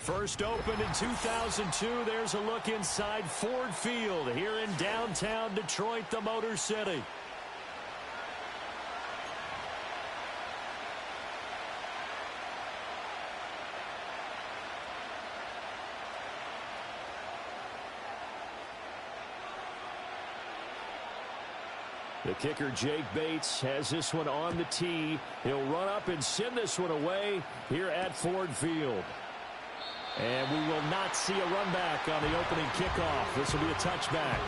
First opened in 2002. There's a look inside Ford Field here in downtown Detroit, the Motor City. The kicker, Jake Bates, has this one on the tee. He'll run up and send this one away here at Ford Field. And we will not see a run back on the opening kickoff. This will be a touchback.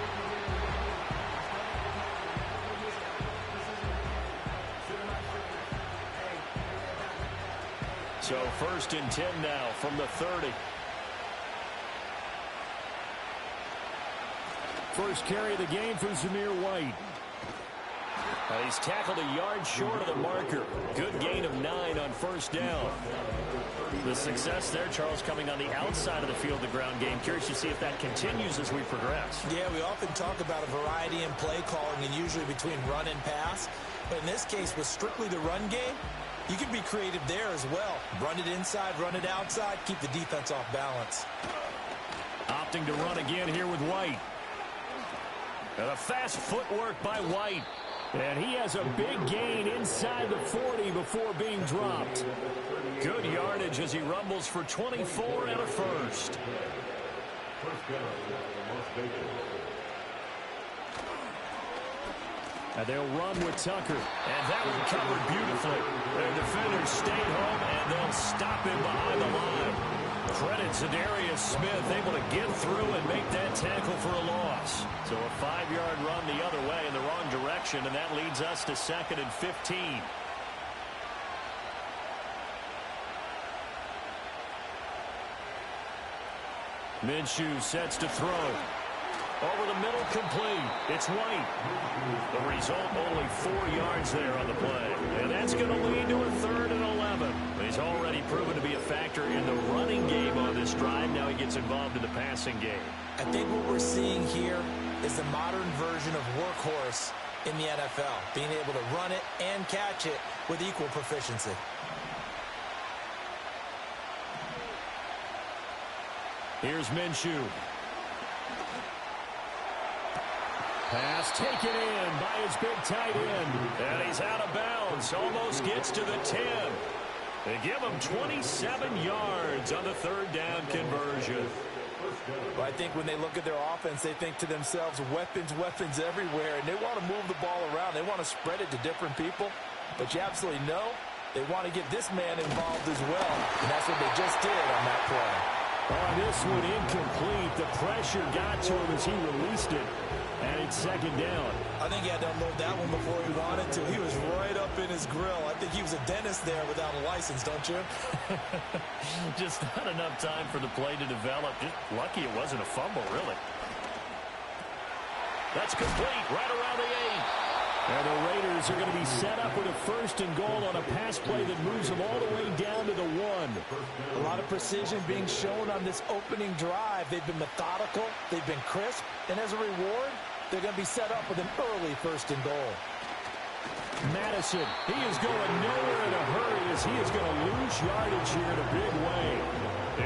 So 1st and 10 now from the 30. First carry of the game for Zamir White. He's tackled a yard short of the marker. Good gain of 9 on first down. The success there, Charles, coming on the outside of the field, the ground game. Curious to see if that continues as we progress. Yeah, we often talk about a variety in play calling and usually between run and pass. But in this case, with strictly the run game, you can be creative there as well. Run it inside, run it outside, keep the defense off balance. Opting to run again here with White. And a fast footwork by White. And he has a big gain inside the 40 before being dropped. Good yardage as he rumbles for 24 and a first. And they'll run with Tucker. And that one covered beautifully. Their defenders stayed home, and they'll stop him behind the line. Credit Zadarius Smith, able to get through and make that tackle for a loss. So a 5-yard run the other way in the wrong direction, and that leads us to 2nd and 15. Minshew sets to throw. Over the middle, complete. It's White. The result, only 4 yards there on the play. And that's going to lead to a 3rd and 11. He's already proven to be a factor in the running game on this drive. Now he gets involved in the passing game. I think what we're seeing here is the modern version of workhorse in the NFL. Being able to run it and catch it with equal proficiency. Here's Minshew. Pass taken in by his big tight end. And he's out of bounds. Almost gets to the 10. They give him 27 yards on the 3rd down conversion. Well, I think when they look at their offense, they think to themselves, weapons, weapons everywhere. And they want to move the ball around. They want to spread it to different people. But you absolutely know they want to get this man involved as well. And that's what they just did on that play. On this one, incomplete. The pressure got to him as he released it. And it's 2nd down. I think he had to unload that one before he wanted to. He was right up in his grill. I think he was a dentist there without a license, don't you? Just not enough time for the play to develop. Just lucky it wasn't a fumble, really. That's complete right around the 8. And the Raiders are going to be set up with a 1st and goal on a pass play that moves them all the way down to the 1. A lot of precision being shown on this opening drive. They've been methodical. They've been crisp. And as a reward, they're going to be set up with an early 1st and goal. Madison, he is going nowhere in a hurry as he is going to lose yardage here in a big way.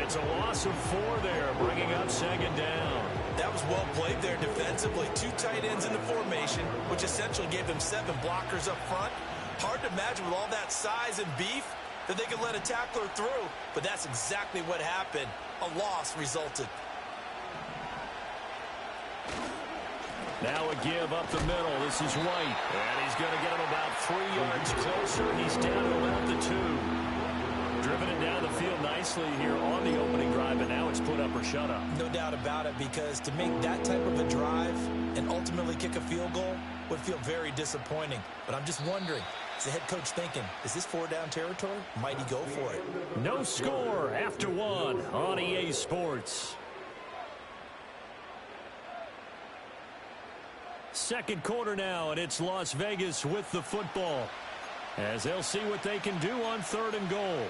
It's a loss of 4 there, bringing up 2nd down. That was well played there defensively. 2 tight ends in the formation, which essentially gave them 7 blockers up front. Hard to imagine with all that size and beef that they could let a tackler through, but that's exactly what happened. A loss resulted. Now a give up the middle. This is White. And he's going to get him about 3 yards closer. He's down to about the 2. Driven it down the field nicely here on the opening drive, and now it's put up or shut up. No doubt about it, because to make that type of a drive and ultimately kick a field goal would feel very disappointing. But I'm just wondering, is the head coach thinking, is this 4-down territory? Might he go for it? No score after 1 on EA Sports. 2nd quarter now, and it's Las Vegas with the football, as they'll see what they can do on 3rd and goal.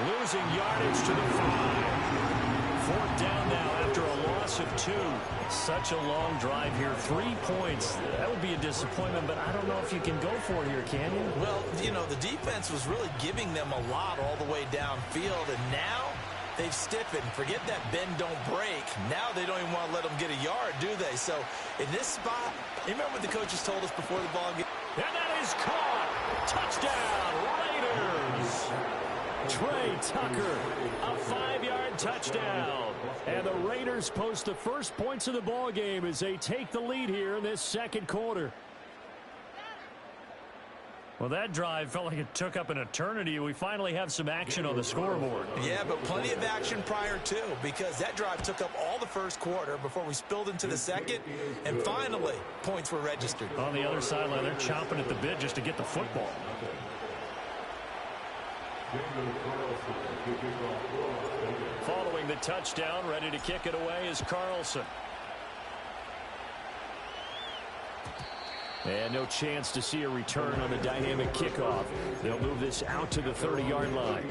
Losing yardage to the 5. Fourth down now after a loss of 2. Such a long drive here. 3 points. That would be a disappointment, but I don't know if you can go for it here, can you? Well, you know, the defense was really giving them a lot all the way downfield, and now they've stiffened. Forget that bend, don't break. Now they don't even want to let them get a yard, do they? So in this spot, you remember what the coaches told us before the ball game? And that is caught. Touchdown, Raiders. Trey Tucker, a 5-yard touchdown. And the Raiders post the first points of the ball game as they take the lead here in this second quarter. Well, that drive felt like it took up an eternity. We finally have some action on the scoreboard. Yeah, but plenty of action prior to, because that drive took up all the first quarter before we spilled into the second, and finally, points were registered. On the other sideline, they're chomping at the bit just to get the football. Following the touchdown, ready to kick it away is Carlson. And no chance to see a return on the dynamic kickoff. They'll move this out to the 30-yard line.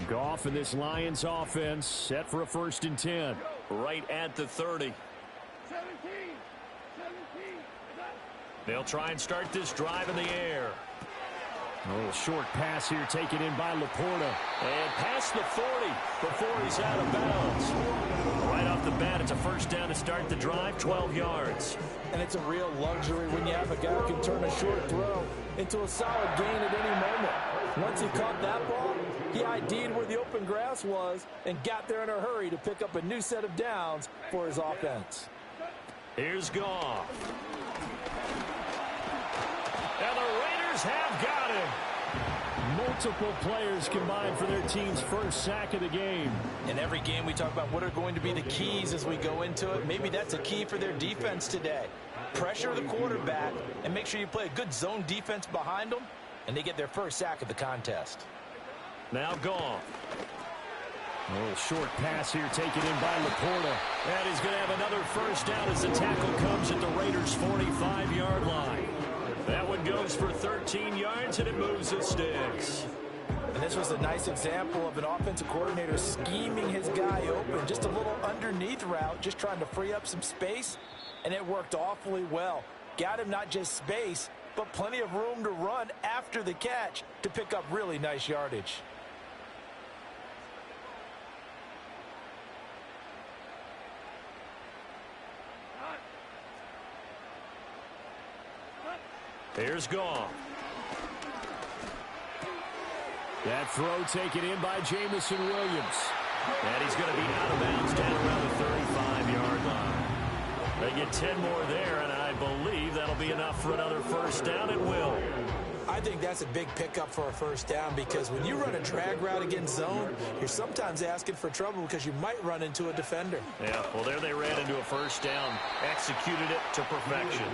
Goff and this Lions offense set for a 1st and 10. Right at the 30. They'll try and start this drive in the air. A little short pass here taken in by Laporta. And past the 40 before he's out of bounds. Right off the bat, it's a 1st down to start the drive, 12 yards. And it's a real luxury when you have a guy who can turn a short throw into a solid gain at any moment. Once he caught that ball, he ID'd where the open grass was and got there in a hurry to pick up a new set of downs for his offense. Here's Goff. And the Raiders have got him. Multiple players combined for their team's first sack of the game. In every game we talk about what are going to be the keys as we go into it. Maybe that's a key for their defense today. Pressure the quarterback and make sure you play a good zone defense behind them, and they get their first sack of the contest. Now Goff. A little short pass here taken in by Laporta. And he's going to have another 1st down as the tackle comes at the Raiders' 45-yard line. That one goes for 13 yards, and it moves the sticks. And this was a nice example of an offensive coordinator scheming his guy open. Just a little underneath route, just trying to free up some space, and it worked awfully well. Got him not just space, but plenty of room to run after the catch to pick up really nice yardage. Here's Goff. That throw taken in by Jamison Williams. And he's going to be out of bounds down around the 35-yard line. They get 10 more there, and I believe that'll be enough for another 1st down. It will. I think that's a big pickup for a 1st down, because when you run a drag route against zone, you're sometimes asking for trouble because you might run into a defender. Yeah, well, there they ran into a 1st down. Executed it to perfection.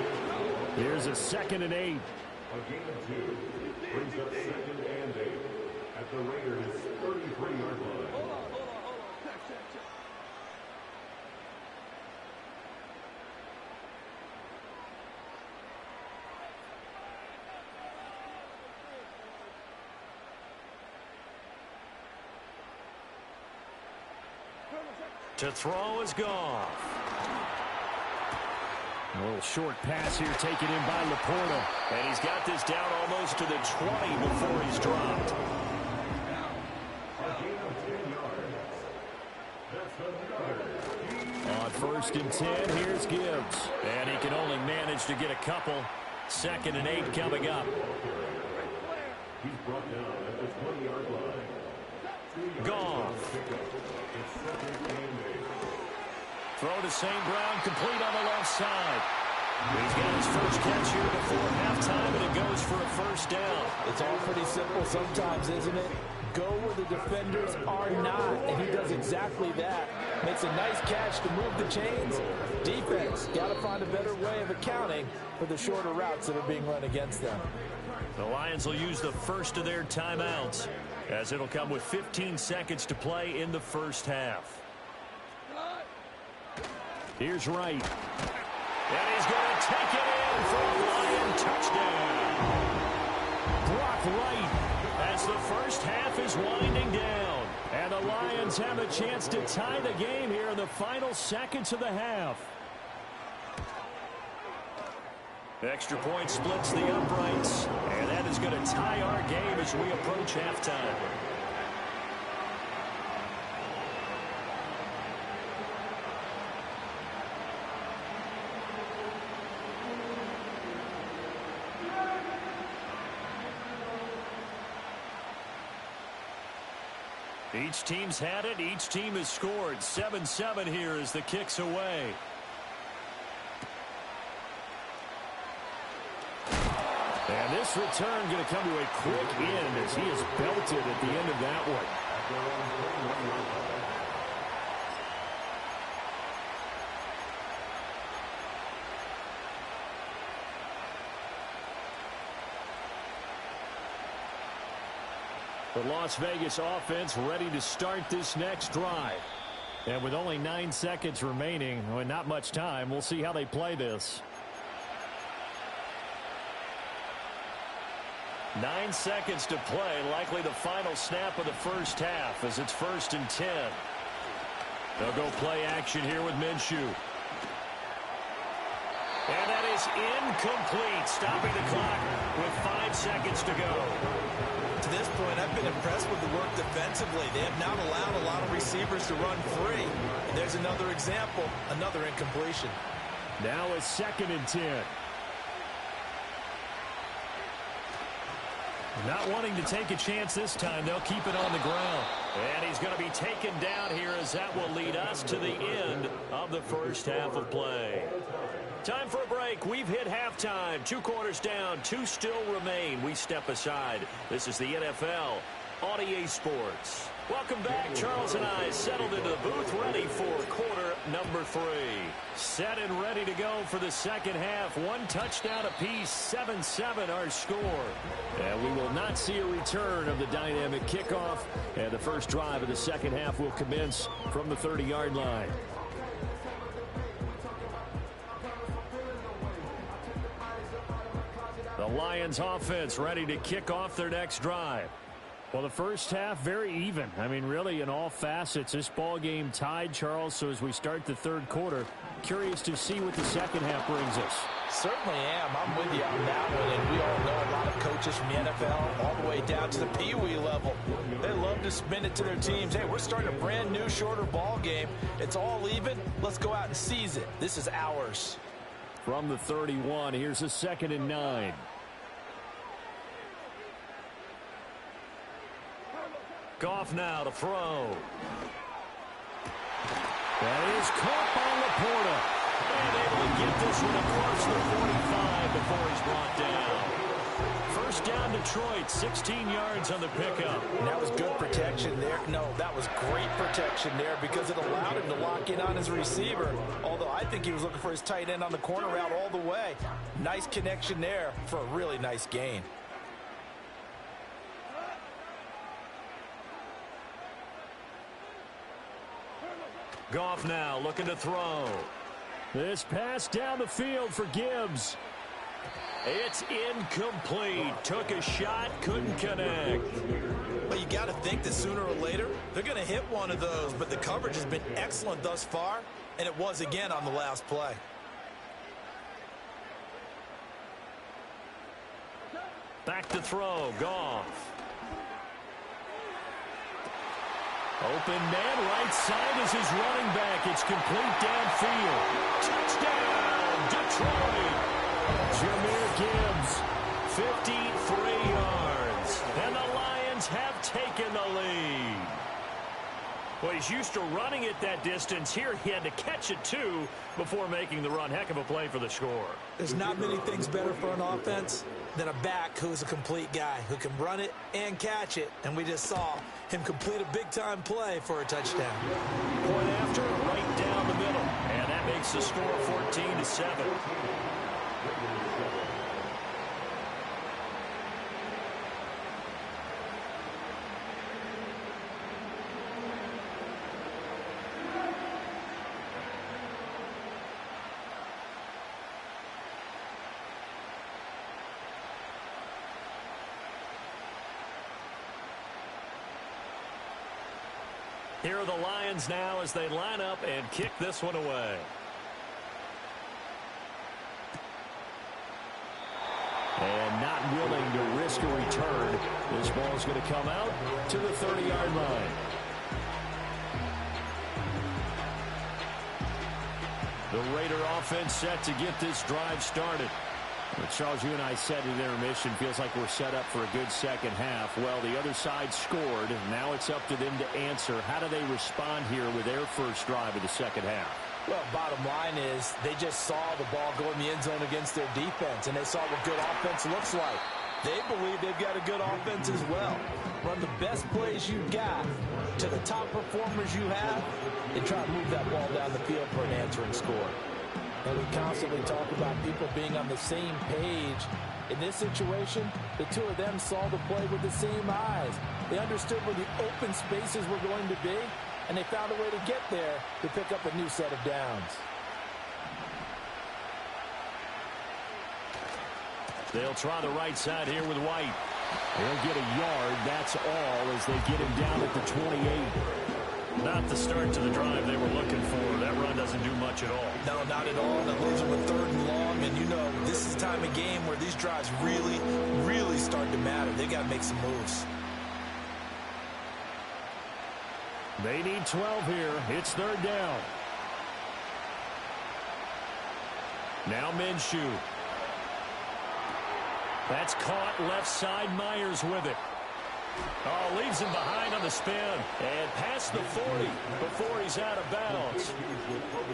Here's a 2nd and 8. A gain of 2 brings up 2nd and 8 at the Raiders' 33-yard line. To throw is Goff. A little short pass here taken in by Laporta. And he's got this down almost to the 20 before he's dropped. On 1st and 10, here's Gibbs. And he can only manage to get a couple. 2nd and 8 coming up. He's brought down at the 20-yard line. Goff. Throw to St. Brown, complete on the left side. He's got his first catch here before halftime, and it goes for a 1st down. It's all pretty simple sometimes, isn't it? Go where the defenders are not, and he does exactly that. Makes a nice catch to move the chains. Defense got to find a better way of accounting for the shorter routes that are being run against them. The Lions will use the first of their timeouts, as it'll come with 15 seconds to play in the 1st half. Here's Wright. And he's going to take it in for a Lion touchdown. Brock Wright as the first half is winding down. And the Lions have a chance to tie the game here in the final seconds of the half. Extra point splits the uprights. And that is going to tie our game as we approach halftime. Each team's had it. Each team has scored. 7-7 here as the kick's away. And this return going to come to a quick end as he is belted at the end of that one. The Las Vegas offense ready to start this next drive. And with only 9 seconds remaining, and not much time, we'll see how they play this. 9 seconds to play, likely the final snap of the first half as it's 1st and 10. They'll go play action here with Minshew. And that is incomplete, stopping the clock with 5 seconds to go. To this point, I've been impressed with the work defensively. They have not allowed a lot of receivers to run free. And there's another example, another incompletion. Now it's 2nd and 10. Not wanting to take a chance this time, they'll keep it on the ground. And he's going to be taken down here as that will lead us to the end of the first half of play. Time for a break. We've hit halftime. 2 quarters down. 2 still remain. We step aside. This is the NFL on EA Sports. Welcome back. Charles and I settled into the booth, ready for quarter number 3. Set and ready to go for the second half. 1 touchdown apiece. 7-7 our score. And we will not see a return of the dynamic kickoff. And the first drive of the second half will commence from the 30-yard line. The Lions offense ready to kick off their next drive. Well, the first half very even. I mean, really in all facets, this ball game tied, Charles. So as we start the third quarter, curious to see what the second half brings us. Certainly am. I'm with you on that one. And we all know a lot of coaches from the NFL all the way down to the Pee Wee level. They love to spin it to their teams. Hey, we're starting a brand new, shorter ball game. It's all even. Let's go out and seize it. This is ours. From the 31, here's a 2nd and 9. Goff now to throw. That is caught by Laporta. And able to get this one across the 45 before he's brought down. First down Detroit, 16 yards on the pickup. And that was good protection there. No, that was great protection there because it allowed him to lock in on his receiver. Although I think he was looking for his tight end on the corner route all the way. Nice connection there for a really nice gain. Goff now looking to throw. This pass down the field for Gibbs. It's incomplete. Took a shot, couldn't connect. But you got to think that sooner or later, they're going to hit one of those. But the coverage has been excellent thus far, and it was again on the last play. Back to throw, Goff. Open man, right side is his running back. It's complete downfield. Touchdown, Detroit. Jahmyr Gibbs, 53 yards. And the Lions have taken the lead. Well, he's used to running it that distance. Here he had to catch it, too, before making the run. Heck of a play for the score. There's not many things better for an offense than a back who's a complete guy, who can run it and catch it. And we just saw him complete a big-time play for a touchdown. Point after, right down the middle. And that makes the score 14-7. Here are the Lions now as they line up and kick this one away. And not willing to risk a return. This ball is going to come out to the 30-yard line. The Raider offense set to get this drive started. Well, Charles, you and I said in intermission, feels like we're set up for a good second half. Well, the other side scored. Now it's up to them to answer. How do they respond here with their first drive of the second half? Well, bottom line is they just saw the ball go in the end zone against their defense, and they saw what good offense looks like. They believe they've got a good offense as well. Run the best plays you've got to the top performers you have and try to move that ball down the field for an answering score. And we constantly talk about people being on the same page. In this situation, the two of them saw the play with the same eyes. They understood where the open spaces were going to be, and they found a way to get there to pick up a new set of downs. They'll try the right side here with White. They'll get a yard, that's all, as they get him down at the 28. Not the start to the drive they were looking for. That run doesn't do much at all. No, not at all. That leaves them with 3rd and long, and you know this is the time of game where these drives really, really start to matter. They got to make some moves. They need 12 here. It's 3rd down. Now Minshew. That's caught left side. Myers with it. Oh, leaves him behind on the spin. And past the 40 before he's out of bounds.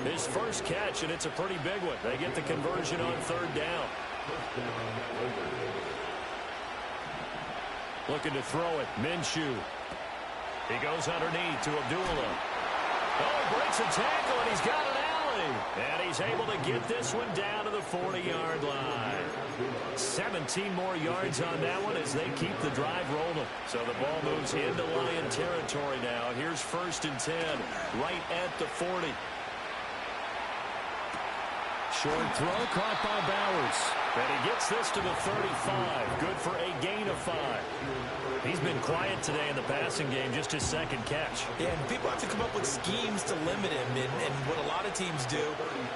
His first catch, and it's a pretty big one. They get the conversion on 3rd down. Looking to throw it. Minshew. He goes underneath to Abdullah. Oh, he breaks a tackle, and he's got an alley. And he's able to get this one down to the 40-yard line. 17 more yards on that one as they keep the drive rolling. So the ball moves into Lion territory now. Here's 1st and 10, right at the 40. Short throw caught by Bowers. And he gets this to the 35. Good for a gain of 5. He's been quiet today in the passing game, just his 2nd catch. Yeah, and people have to come up with schemes to limit him. And what a lot of teams do,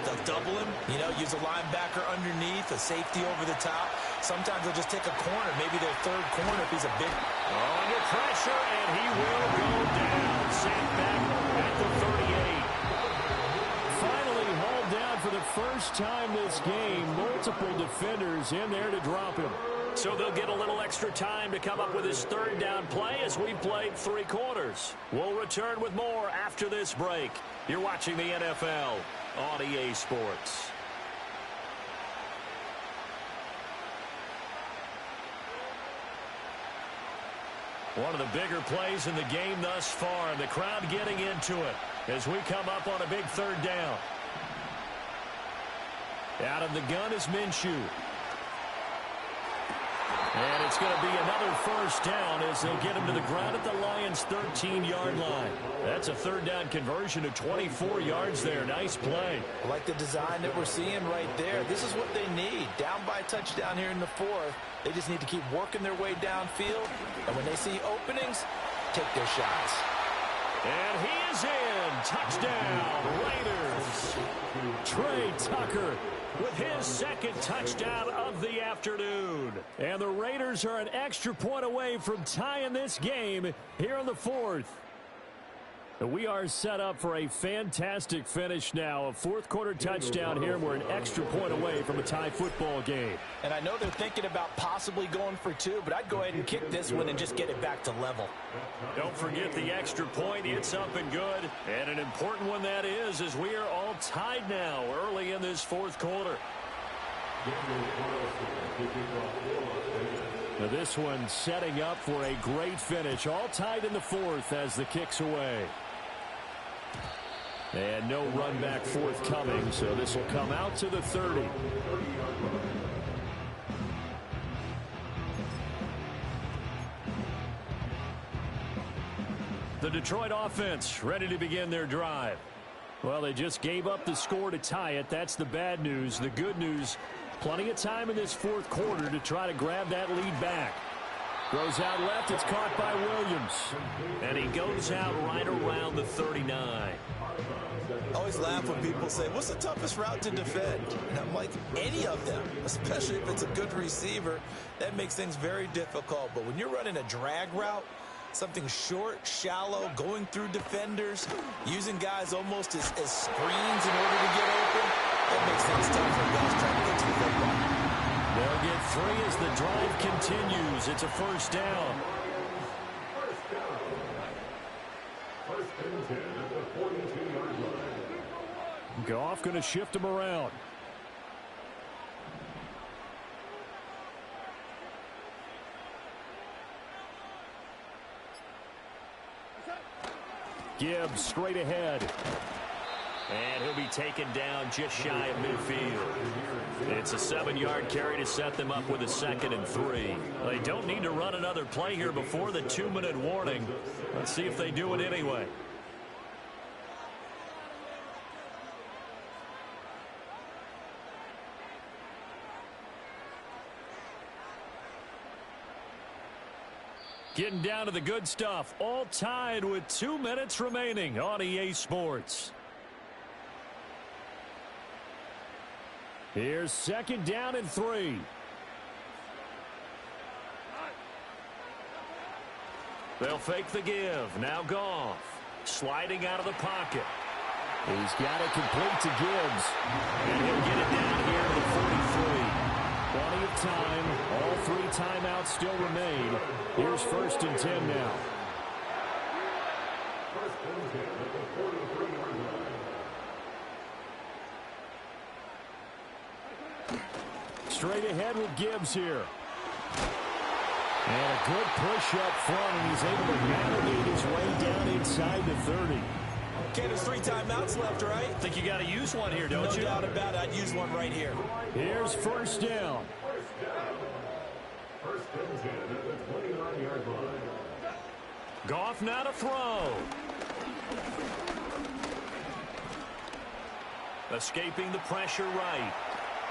they'll double him, you know, use a linebacker underneath, a safety over the top. Sometimes they'll just take a corner, maybe their 3rd corner if he's a big. Under pressure, and he will go down. Sent back at the 38. Finally hauled down for the first time this game. Multiple defenders in there to drop him. So they'll get a little extra time to come up with his 3rd down play as we've played 3 quarters. We'll return with more after this break. You're watching the NFL on EA Sports. One of the bigger plays in the game thus far, and the crowd getting into it as we come up on a big 3rd down. Out of the gun is Minshew. And it's going to be another 1st down as they'll get him to the ground at the Lions' 13-yard line. That's a 3rd down conversion of 24 yards there. Nice play. I like the design that we're seeing right there. This is what they need. Down by a touchdown here in the 4th. They just need to keep working their way downfield. And when they see openings, take their shots. And he is in. Touchdown, Raiders. Trey Tucker with his 2nd touchdown of the afternoon. And the Raiders are an extra point away from tying this game here in the 4th. We are set up for a fantastic finish now. A 4th quarter touchdown here. We're an extra point away from a tie football game. And I know they're thinking about possibly going for 2, but I'd go ahead and kick this one and just get it back to level. Don't forget the extra point. It's up and good. And an important one that is, as we are all tied now early in this 4th quarter. Now this one setting up for a great finish. All tied in the 4th as the kick's away. And no run back forthcoming, so this will come out to the 30. The Detroit offense ready to begin their drive. Well, they just gave up the score to tie it. That's the bad news. The good news, plenty of time in this 4th quarter to try to grab that lead back. Throws out left. It's caught by Williams. And he goes out right around the 39. I always laugh when people say, what's the toughest route to defend? And I'm like, any of them, especially if it's a good receiver. That makes things very difficult. But when you're running a drag route, something short, shallow, going through defenders, using guys almost as screens in order to get open, that makes things tough for guys trying to get to the football. They'll get 3 as the drive continues. It's a first down. First and 10 at the 42-yard line. Goff going to shift him around. Gibbs straight ahead. And he'll be taken down just shy of midfield. It's a 7-yard carry to set them up with a 2nd and 3. They don't need to run another play here before the 2-minute warning. Let's see if they do it anyway. Getting down to the good stuff. All tied with 2 minutes remaining on EA Sports. Here's 2nd down and 3. They'll fake the give. Now Goff. Sliding out of the pocket. He's got it complete to Gibbs. And he'll get it down here to the 43. Plenty of time. All 3 timeouts still remain. Here's 1st and 10 now. First and 10 at the 43-yard line. Straight ahead with Gibbs here. And a good push up front, and he's able to navigate his way down inside the 30. Okay, there's 3 timeouts left, right? Think you got to use one here, don't you? No doubt about it. I'd use one right here. Here's 1st down. First and 10 at the 29-yard line. Goff now to throw. Escaping the pressure right.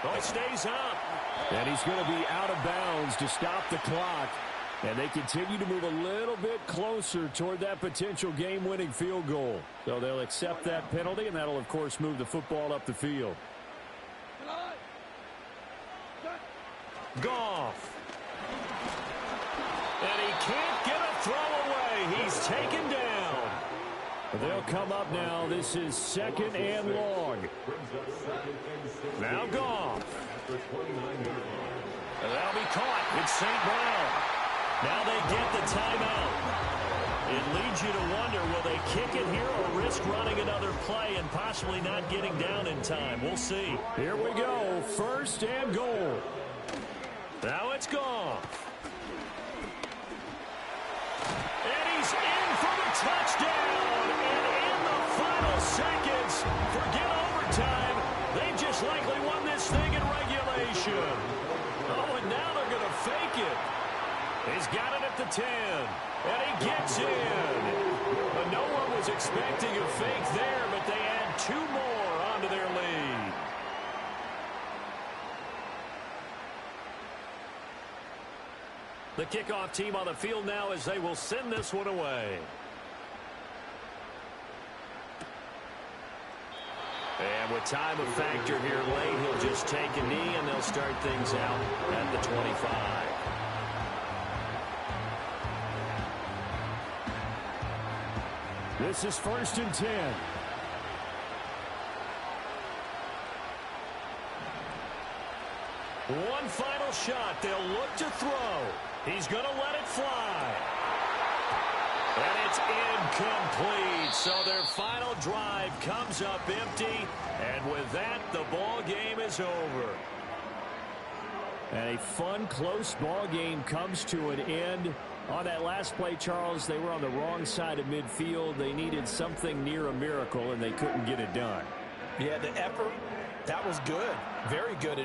Oh, it stays up. And he's going to be out of bounds to stop the clock. And they continue to move a little bit closer toward that potential game-winning field goal. So they'll accept that penalty, and that'll, of course, move the football up the field. Goff. And he can't get a throw away. He's taken down. They'll come up now. This is 2nd and long. Now Goff. And that'll be caught. It's St. Brown. Now they get the timeout. It leads you to wonder, will they kick it here or risk running another play and possibly not getting down in time? We'll see. Here we go. 1st and goal. Now it's Goff. And he's in for the touchdown. And in the final seconds, forget overtime. They just likely won this thing in regulation. Oh, and now they're going to fake it. He's got it at the 10. And he gets in. But no one was expecting a fake there, but they add 2 more onto their lead. The kickoff team on the field now as they will send this one away. And with time a factor here late, he'll just take a knee and they'll start things out at the 25. This is 1st and 10. One final shot. They'll look to throw. He's going to let it fly. And it's incomplete. So their final drive comes up empty. And with that, the ball game is over. And a fun, close ball game comes to an end. On that last play, Charles, they were on the wrong side of midfield. They needed something near a miracle, and they couldn't get it done. Yeah, the effort, that was good. Very good.